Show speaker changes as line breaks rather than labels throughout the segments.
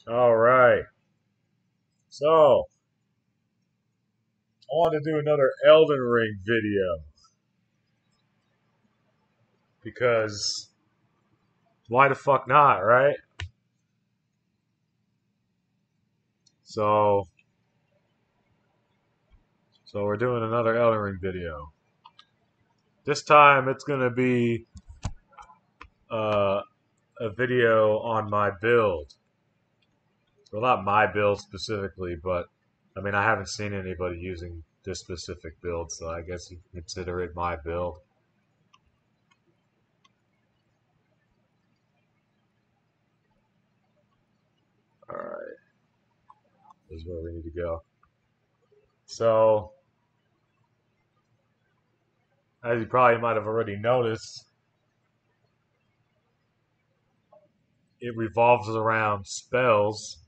All right. So, I want to do another Elden Ring video because why the fuck not, right? So, so we're doing another Elden Ring video. This time it's going to be uh, a video on my build. Well, not my build specifically, but I mean, I haven't seen anybody using this specific build, so I guess you can consider it my build. All right, this is where we need to go. So, as you probably might have already noticed, it revolves around spells.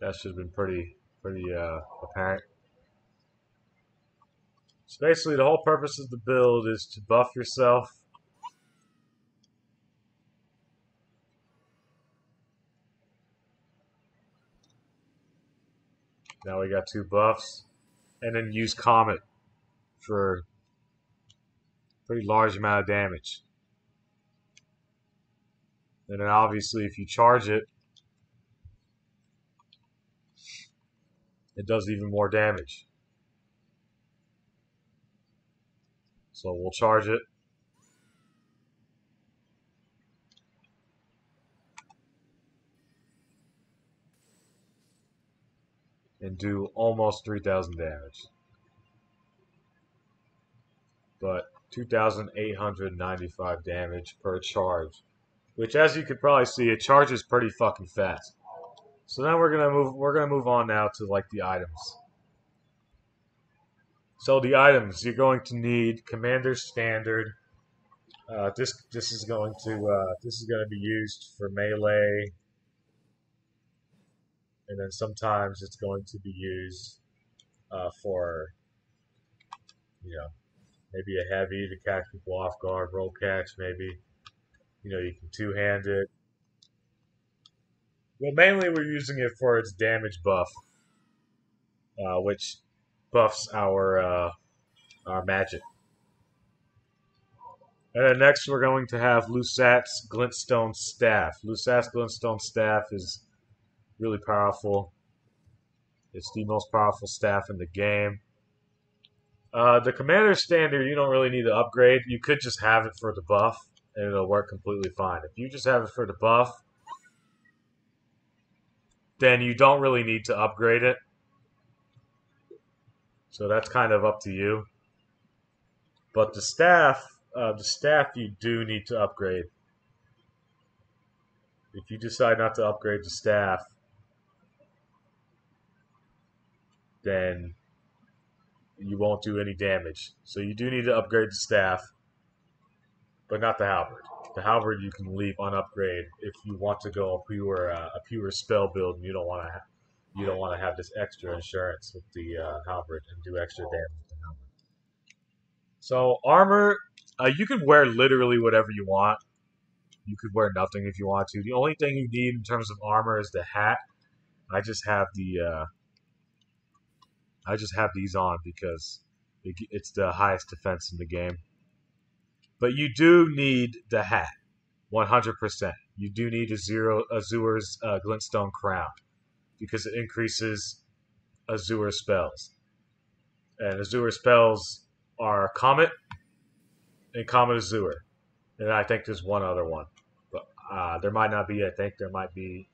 That should have been pretty apparent. So basically, the whole purpose of the build is to buff yourself. Now we got two buffs, and then use Comet for a pretty large amount of damage. And then obviously, if you charge it, it does even more damage. So we'll charge it. And do almost 3,000 damage. But 2,895 damage per charge. Which, as you could probably see, it charges pretty fucking fast. So then we're gonna move on now to like the items. So the items you're going to need Commander Standard. This is going to be used for melee, and then sometimes it's going to be used for maybe a heavy to catch people off guard, roll catch maybe. You can two hand it. Well, mainly we're using it for its damage buff, which buffs our magic. And then next we're going to have Lusat's Glintstone Staff. Lusat's Glintstone Staff is really powerful. It's the most powerful staff in the game. The Commander Standard you don't really need to upgrade. You could just have it for the buff, and it'll work completely fine. If you just have it for the buff, then you don't really need to upgrade it. So that's kind of up to you. But the staff you do need to upgrade. If you decide not to upgrade the staff, then you won't do any damage. So you do need to upgrade the staff, but not the halberd. The halberd you can leave unupgrade if you want to go a pure spell build and you don't want to have this extra insurance with the halberd and do extra damage with the halberd. So armor, you can wear literally whatever you want. You could wear nothing if you want to. The only thing you need in terms of armor is the hat. I just have these on because it's the highest defense in the game. But you do need the hat, 100%. You do need Azur's Glintstone Crown because it increases Azur spells. And Azur spells are Comet and Comet Azur. And I think there's one other one. But there might not be. I think there might be.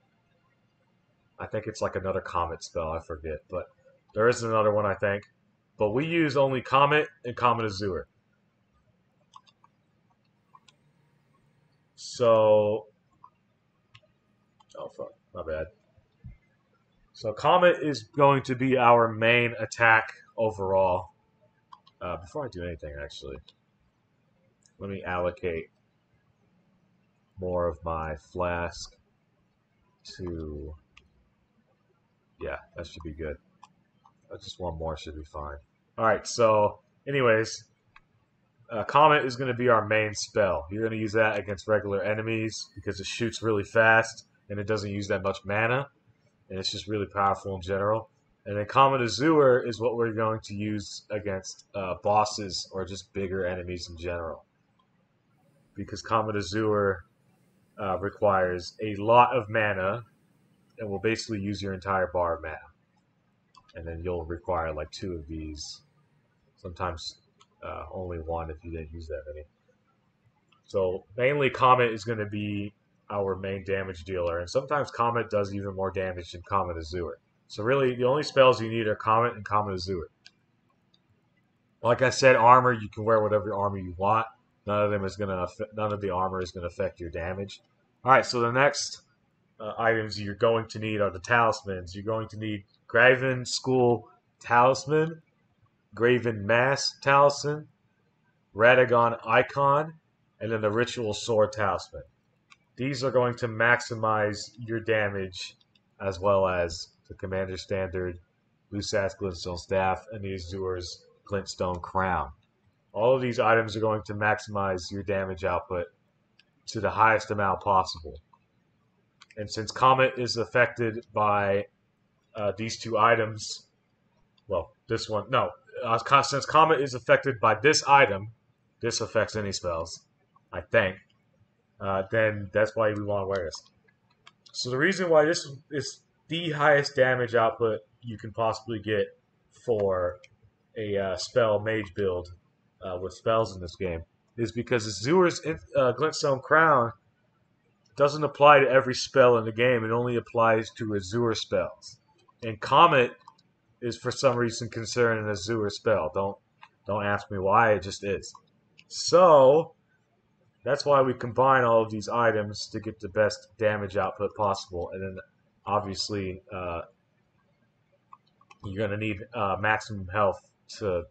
I think it's like another Comet spell. I forget. But there is another one, I think. But we use only Comet and Comet Azur. So. Oh, fuck. My bad. So Comet is going to be our main attack overall. Before I do anything, actually, let me allocate more of my flask to... Yeah, that should be good. Just one more should be fine. Alright, so anyways, Comet is going to be our main spell. You're going to use that against regular enemies because it shoots really fast and it doesn't use that much mana, and it's just really powerful in general. And then Comet Azure is what we're going to use against bosses or just bigger enemies in general, because Comet Azure requires a lot of mana and will basically use your entire bar of mana. And then you'll require like 2 of these, sometimes only 1 if you didn't use that many. So mainly Comet is going to be our main damage dealer, and sometimes Comet does even more damage than Comet Azure. So really, the only spells you need are Comet and Comet Azure. Like I said, armor, you can wear whatever armor you want. None of the armor is going to affect your damage. All right, so the next items you're going to need are the talismans. You're going to need Graven School Talisman, Graven Mass Talisman, Radagon Icon, and then the Ritual Sword Talisman. These are going to maximize your damage, as well as the Commander Standard, Lusath's Glintstone Staff, and the Azur's Glintstone Crown. All of these items are going to maximize your damage output to the highest amount possible. And since Comet is affected by these 2 items, well, this one, no. Since Comet is affected by this item, this affects any spells, I think. Then that's why we want to wear this. So the reason why this is the highest damage output you can possibly get for a spell mage build with spells in this game is because Azur's Glintstone Crown doesn't apply to every spell in the game. It only applies to Azure spells. And Comet is for some reason considered an Azure spell. Don't ask me why, it just is. So that's why we combine all of these items to get the best damage output possible. And then obviously you're going to need maximum health to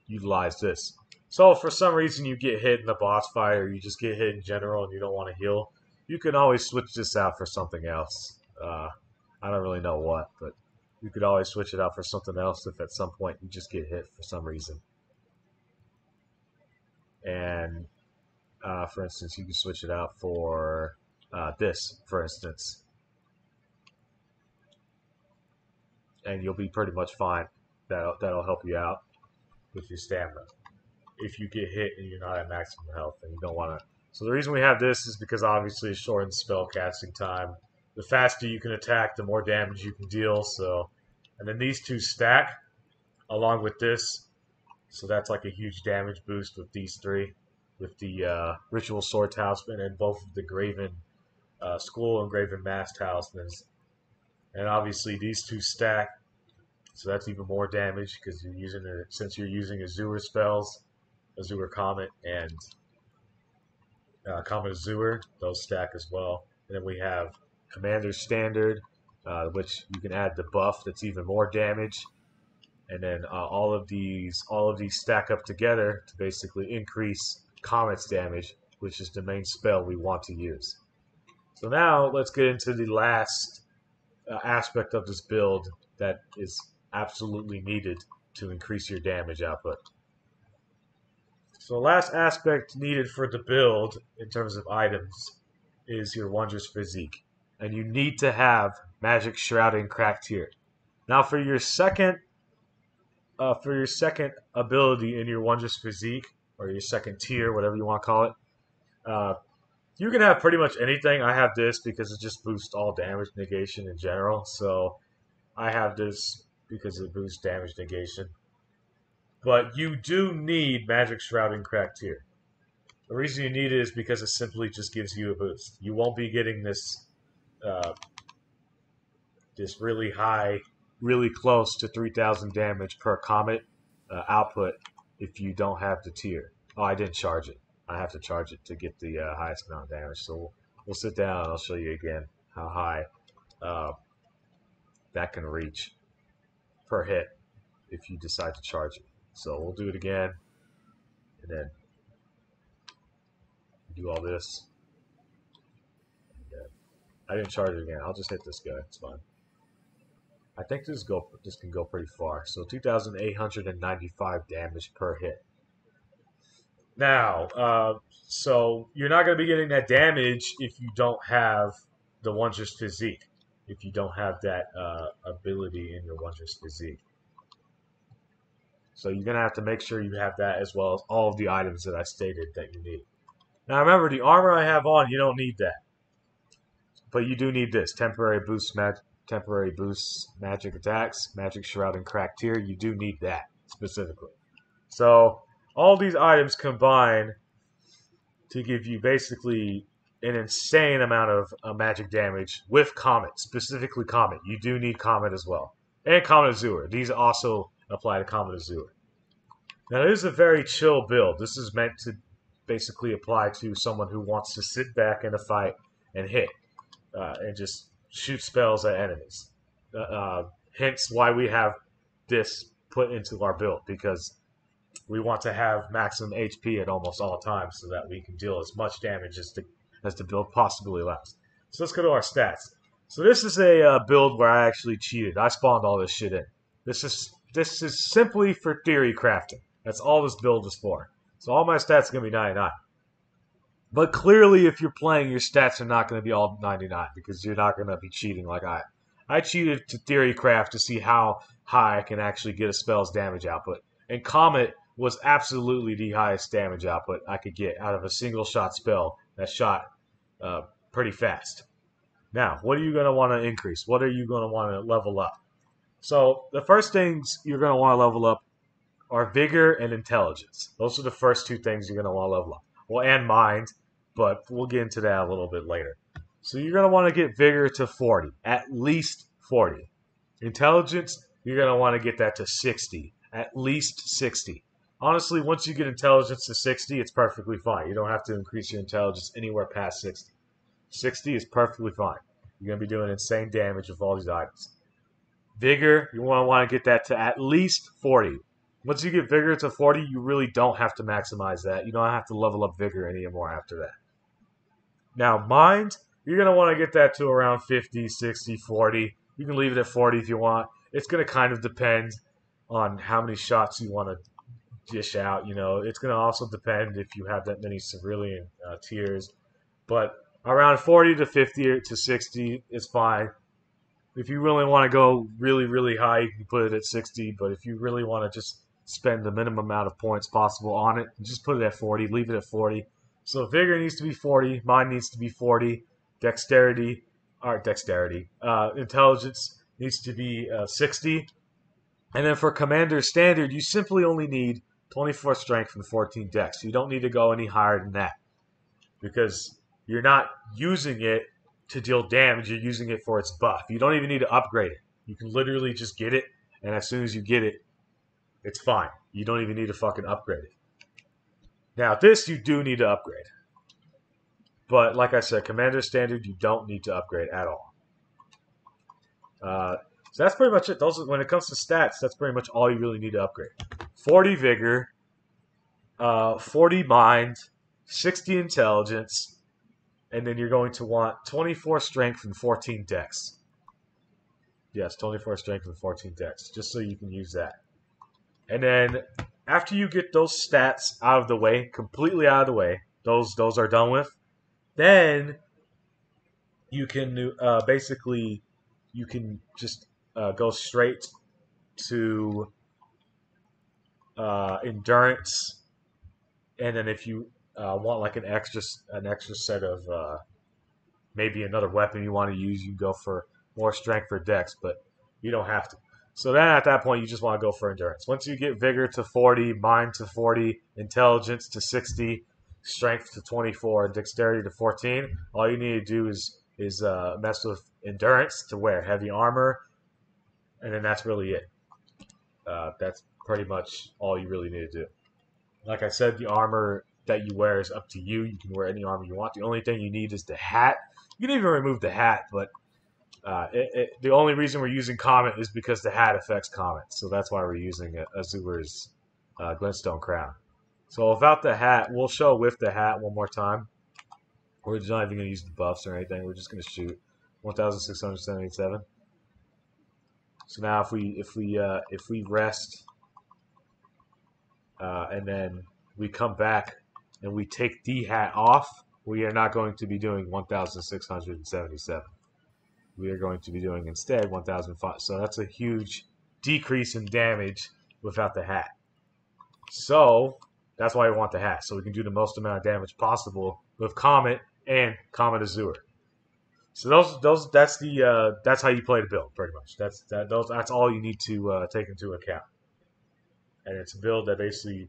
utilize this. So if for some reason you get hit in the boss fight, or you just get hit in general and you don't want to heal, you can always switch this out for something else. I don't really know what, but you could always switch it out for something else if at some point you just get hit for some reason. And for instance, you can switch it out for this, for instance. And you'll be pretty much fine. That'll help you out with your stamina. If you get hit and you're not at maximum health and you don't want to. So the reason we have this is because obviously it shortens spell casting time. The faster you can attack, the more damage you can deal. So, and then these 2 stack along with this. So that's like a huge damage boost with these 3. With the Ritual Sword Talisman and both of the Graven School and Graven Mass Talismans. And obviously these 2 stack. So that's even more damage because you're using since you're using Azure spells, Azure Comet and Comet Azure, those stack as well. And then we have Commander Standard, which you can add the buff that's even more damage. And then all of these stack up together to basically increase Comet's damage, which is the main spell we want to use. So now let's get into the last aspect of this build that is absolutely needed to increase your damage output. So the last aspect needed for the build in terms of items is your Wondrous Physique. And you need to have Magic Shrouding cracked here. Now for your second ability in your Wondrous Physique, or your second tier, whatever you want to call it, you can have pretty much anything. I have this because it just boosts all damage negation in general. So I have this because it boosts damage negation. But you do need Magic Shrouding cracked here. The reason you need it is because it simply just gives you a boost. You won't be getting this this really high, really close to 3,000 damage per Comet output if you don't have the tier. Oh, I didn't charge it. I have to charge it to get the highest amount of damage. So we'll sit down and I'll show you again how high that can reach per hit if you decide to charge it. So we'll do it again, and then do all this. I didn't charge it again. I'll just hit this guy. It's fine. I think this can go pretty far. So 2,895 damage per hit. Now, so you're not going to be getting that damage if you don't have the Wondrous Physique if you don't have that ability in your Wondrous Physique. So you're going to have to make sure you have that as well as all of the items that I stated that you need. Now remember, the armor I have on, you don't need that. But you do need this. Temporary boosts magic attacks, magic shroud and cracked tear. You do need that specifically. So all these items combine to give you basically an insane amount of magic damage with Comet, specifically Comet. You do need Comet as well. And Comet Azure. These also apply to Comet Azure. Now, this is a very chill build. This is meant to basically apply to someone who wants to sit back in a fight and hit and just shoot spells at enemies. Hence why we have this put into our build, because we want to have maximum HP at almost all times so that we can deal as much damage as the build possibly allows. So let's go to our stats. So this is a build where I actually cheated. I spawned all this shit in. This is simply for theory crafting. That's all this build is for. So all my stats are going to be 99. But clearly, if you're playing, your stats are not going to be all 99 because you're not going to be cheating like I am. I cheated to theory craft to see how high I can actually get a spell's damage output. And Comet was absolutely the highest damage output I could get out of a single shot spell that shot pretty fast. Now, what are you going to want to increase? What are you going to want to level up? So the first things you're going to want to level up are vigor and intelligence. Those are the first two things you're going to want to level up. Well, and mind, but we'll get into that a little bit later. So you're going to want to get vigor to 40, at least 40. Intelligence, you're going to want to get that to 60, at least 60. Honestly, once you get intelligence to 60, it's perfectly fine. You don't have to increase your intelligence anywhere past 60. 60 is perfectly fine. You're going to be doing insane damage with all these items. Vigor, you want to get that to at least 40. Once you get vigor to 40, you really don't have to maximize that. You don't have to level up vigor anymore after that. Now, mind, you're going to want to get that to around 50, 60, 40. You can leave it at 40 if you want. It's going to kind of depend on how many shots you want to dish out. You know, it's going to also depend if you have that many cerulean tiers. But around 40 to 50 to 60 is fine. If you really want to go really, really high, you can put it at 60. But if you really want to just spend the minimum amount of points possible on it, just put it at 40. Leave it at 40. So vigor needs to be 40. Mind needs to be 40. Intelligence needs to be 60. And then for Commander Standard, you simply only need 24 Strength and 14 Dex. You don't need to go any higher than that because you're not using it to deal damage. You're using it for its buff. You don't even need to upgrade it. You can literally just get it, and as soon as you get it, it's fine. You don't even need to fucking upgrade it. Now, this you do need to upgrade. But like I said, Commander Standard, you don't need to upgrade at all. So that's pretty much it. When it comes to stats, that's pretty much all you really need to upgrade. 40 Vigor, 40 Mind, 60 Intelligence, and then you're going to want 24 Strength and 14 Dex. Yes, 24 Strength and 14 Dex, just so you can use that. And then after you get those stats out of the way, completely out of the way, those are done with, then you can basically you can just go straight to endurance, and then if you want like an extra set of maybe another weapon you want to use, you can go for more strength for dex, but you don't have to. So then at that point, you just want to go for endurance. Once you get vigor to 40, mind to 40, intelligence to 60, strength to 24, and dexterity to 14, all you need to do is mess with endurance to wear heavy armor, and then that's really it. That's pretty much all you really need to do. Like I said, the armor that you wear is up to you. You can wear any armor you want. The only thing you need is the hat. You can even remove the hat, but the only reason we're using Comet is because the hat affects Comet. So that's why we're using Azur's Glintstone Crown. So without the hat, we'll show with the hat one more time. We're not even going to use the buffs or anything. We're just going to shoot 1,677. So now if we rest and then we come back and we take the hat off, we are not going to be doing 1,677. We are going to be doing instead 1,005. So that's a huge decrease in damage without the hat. So that's why we want the hat, so we can do the most amount of damage possible with Comet and Comet Azure. So that's how you play the build, pretty much. That's all you need to take into account. And it's a build that basically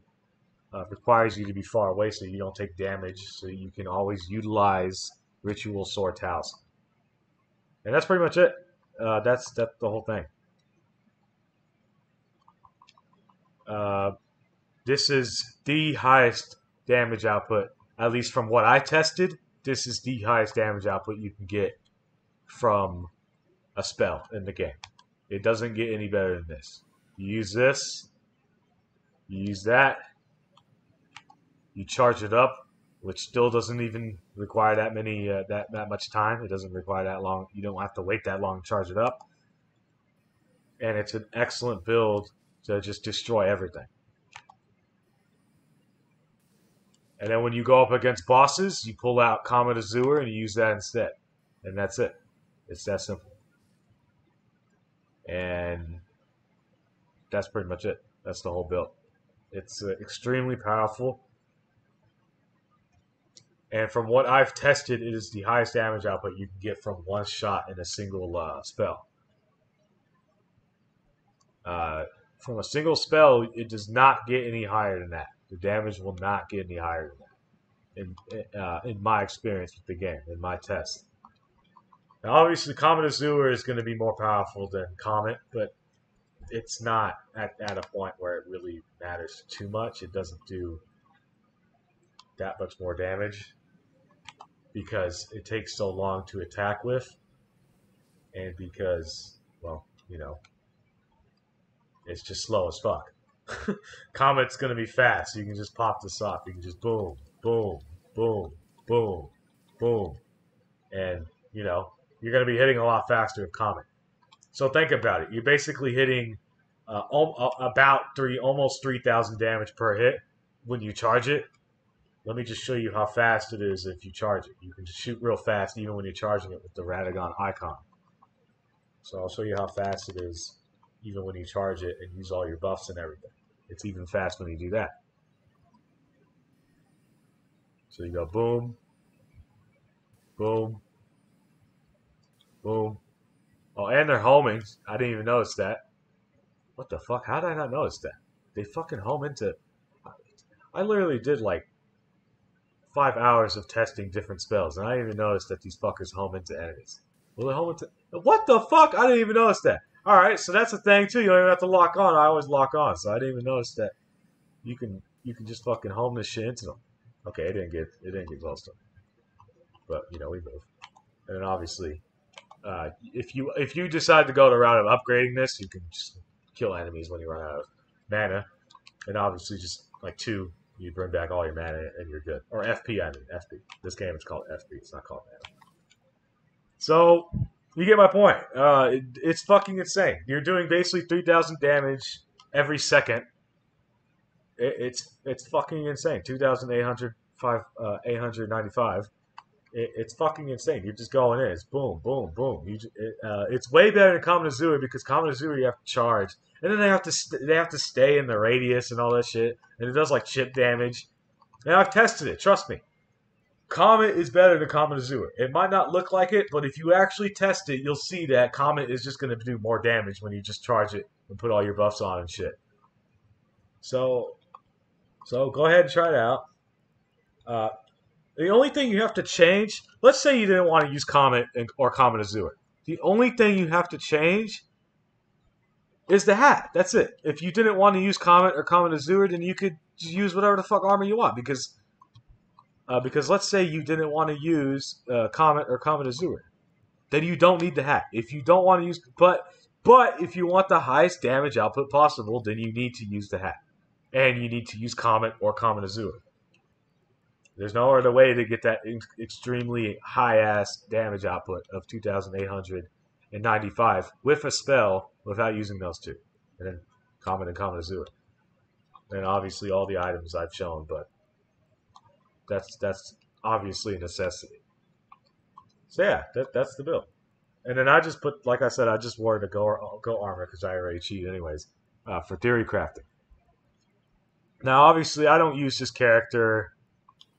requires you to be far away so you don't take damage, so you can always utilize Ritual Sword Talisman. And that's pretty much it. That's the whole thing. This is the highest damage output, at least from what I tested. This is the highest damage output you can get from a spell in the game. It doesn't get any better than this. You use this, you use that, you charge it up, which still doesn't even require that many that much time. It doesn't require that long. You don't have to wait that long to charge it up. And it's an excellent build to just destroy everything. And then when you go up against bosses, you pull out Comet Azure and you use that instead. And that's it. It's that simple. And that's pretty much it. That's the whole build. It's extremely powerful. And from what I've tested, it is the highest damage output you can get from one shot in a single spell. From a single spell, it does not get any higher than that. The damage will not get any higher than that. In my experience with the game, in my test. Now, obviously, Comet Azure is going to be more powerful than Comet, but it's not at a point where it really matters too much. It doesn't do that much more damage because it takes so long to attack with, and because, well, you know, it's just slow as fuck. Comet's going to be fast. You can just pop this off. You can just boom, boom, boom, boom, boom. And, you know, you're going to be hitting a lot faster with Comet. So think about it. You're basically hitting about almost 3,000 damage per hit when you charge it. Let me just show you how fast it is if you charge it. You can just shoot real fast even when you're charging it with the Radagon icon. So I'll show you how fast it is even when you charge it and use all your buffs and everything. It's even fast when you do that. So you go boom, boom, boom. Oh, and they're homing. I didn't even notice that. What the fuck? How did I not notice that? They fucking home into... I literally did like 5 hours of testing different spells, and I didn't even notice that these fuckers home into enemies. Will they home into... What the fuck? I didn't even notice that. Alright, so that's a thing too. You don't even have to lock on. I always lock on, so I didn't even notice that you can just fucking home this shit into them. Okay, it didn't get close to them. But, you know, we move. And then obviously, if you decide to go the route of upgrading this, you can just kill enemies when you run out of mana. And obviously just like 2, you bring back all your mana and you're good. Or FP, I mean, FP. This game is called FP, it's not called mana. So, you get my point. It's fucking insane. You're doing basically 3,000 damage every second. It's fucking insane. 2,895. It's fucking insane. You're just going in. It's boom, boom, boom. It's way better than Comet Azure because Comet Azure you have to charge, and then they have to stay in the radius and all that shit, and it does like chip damage. And I've tested it. Trust me. Comet is better than Comet Azure. It might not look like it, but if you actually test it, you'll see that Comet is just going to do more damage when you just charge it and put all your buffs on and shit. So go ahead and try it out. The only thing you have to change, let's say you didn't want to use Comet or Comet Azure. The only thing you have to change is the hat. That's it. If you didn't want to use Comet or Comet Azure, then you could just use whatever the fuck armor you want because let's say you didn't want to use Comet or Comet Azure, then you don't need the hat. If you don't want to use, but if you want the highest damage output possible, then you need to use the hat, and you need to use Comet or Comet Azure. There's no other way to get that extremely high-ass damage output of 2,895 with a spell without using those two. And then Comet and Comet Azure. And obviously all the items I've shown, but that's obviously a necessity. So yeah, that's the build. And then I just put, like I said, I just wore the go armor because I already cheat anyways for theory crafting. Now, obviously, I don't use this character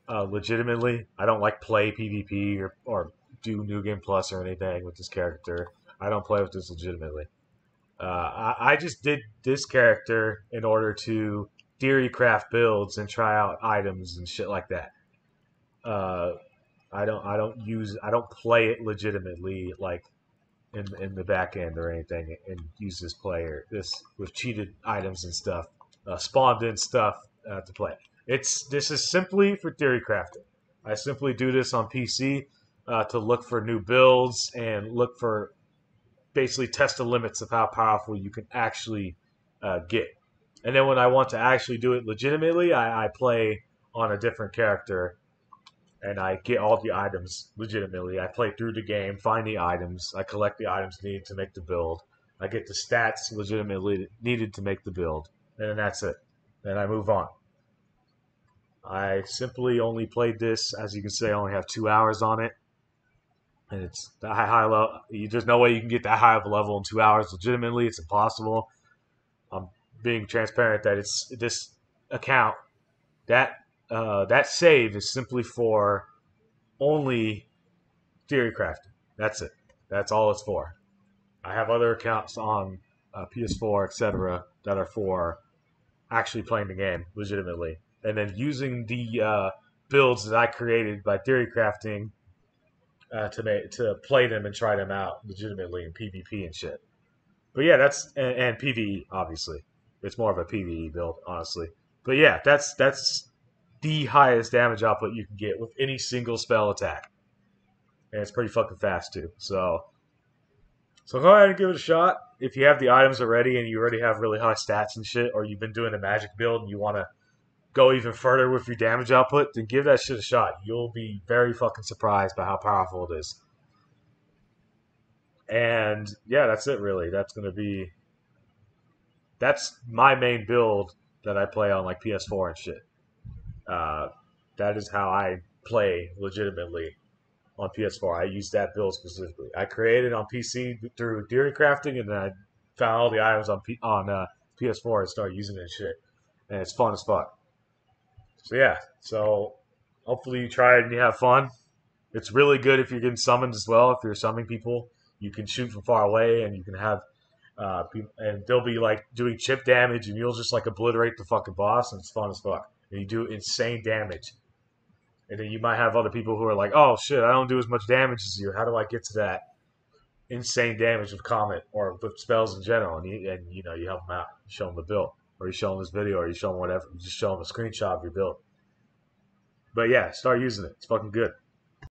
legitimately. I don't like play PvP or do New Game Plus or anything with this character. I don't play with this legitimately. I just did this character in order to theory craft builds and try out items and shit like that. Uh, I don't play it legitimately like in the back end or anything and use this player this with cheated items and stuff, spawned in stuff to play. This is simply for theory crafting. I simply do this on PC to look for new builds and look for basically test the limits of how powerful you can actually get. And then when I want to actually do it legitimately, I play on a different character and I get all the items legitimately. I play through the game, find the items, I collect the items needed to make the build. I get the stats legitimately needed to make the build, and then that's it. Then I move on. I simply only played this, as you can say, I only have 2 hours on it, and it's that high level. There's no way you can get that high of a level in 2 hours legitimately. It's impossible. I'm being transparent that it's this account that that save is simply for only theory crafting. That's it. That's all it's for. I have other accounts on PS4, etc., that are for actually playing the game legitimately, and then using the builds that I created by theory crafting to play them and try them out legitimately in PvP and shit. But yeah, and PvE obviously. It's more of a PvE build, honestly. But yeah, that's the highest damage output you can get with any single spell attack, and it's pretty fucking fast too. So go ahead and give it a shot. If you have the items already and you already have really high stats and shit, or you've been doing a magic build and you want to go even further with your damage output, then give that shit a shot. You'll be very fucking surprised by how powerful it is. And yeah, that's it really. That's my main build that I play on like PS4 and shit. Uh, that is how I play legitimately on PS4. I use that build specifically. I created on PC through theory crafting, and then I found all the items on PS4 and started using it and shit. And it's fun as fuck. So yeah, so hopefully you try it and you have fun. It's really good if you're getting summoned as well. If you're summoning people, you can shoot from far away, and you can have and they'll be like doing chip damage, and you'll just like obliterate the fucking boss, and it's fun as fuck. And you do insane damage. And then you might have other people who are like, "Oh shit, I don't do as much damage as you. How do I get to that insane damage with Comet or with spells in general?" And you know you help them out, you show them the build, or you show them this video, or you show them whatever. You just show them a screenshot of your build. But yeah, start using it. It's fucking good.